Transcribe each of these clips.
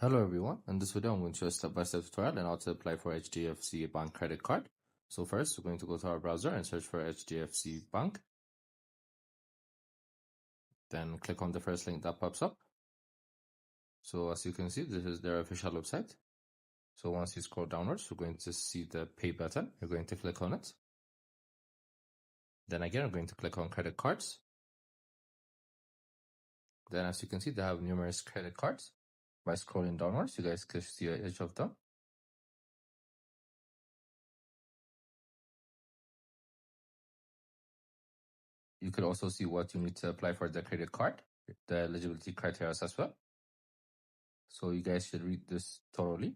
Hello everyone, in this video I'm going to show a step-by-step tutorial on how to apply for HDFC Bank credit card. So first we're going to go to our browser and search for HDFC Bank. Then click on the first link that pops up. So as you can see, this is their official website. So once you scroll downwards, you're going to see the pay button. You're going to click on it. Then again, we're going to click on credit cards. Then as you can see, they have numerous credit cards. By scrolling downwards, you guys can see each of them. You could also see what you need to apply for the credit card, the eligibility criteria as well. So you guys should read this thoroughly.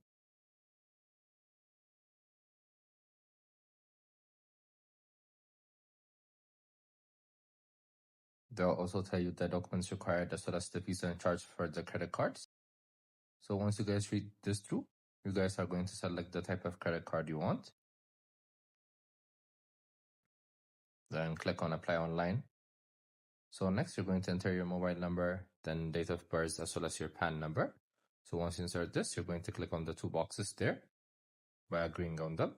They'll also tell you the documents required as well as the fees and charge for the credit cards. So once you guys read this through, you guys are going to select the type of credit card you want. Then click on apply online. So next you're going to enter your mobile number, then date of birth as well as your PAN number. So once you insert this, you're going to click on the two boxes there by agreeing on them.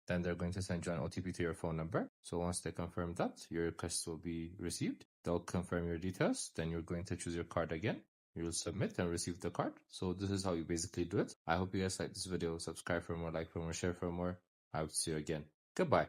Then they're going to send you an OTP to your phone number. So once they confirm that, your request will be received. They'll confirm your details. Then you're going to choose your card again. You'll submit and receive the card. So this is how you basically do it. I hope you guys like this video. Subscribe for more, like for more, share for more. I hope to see you again. Goodbye.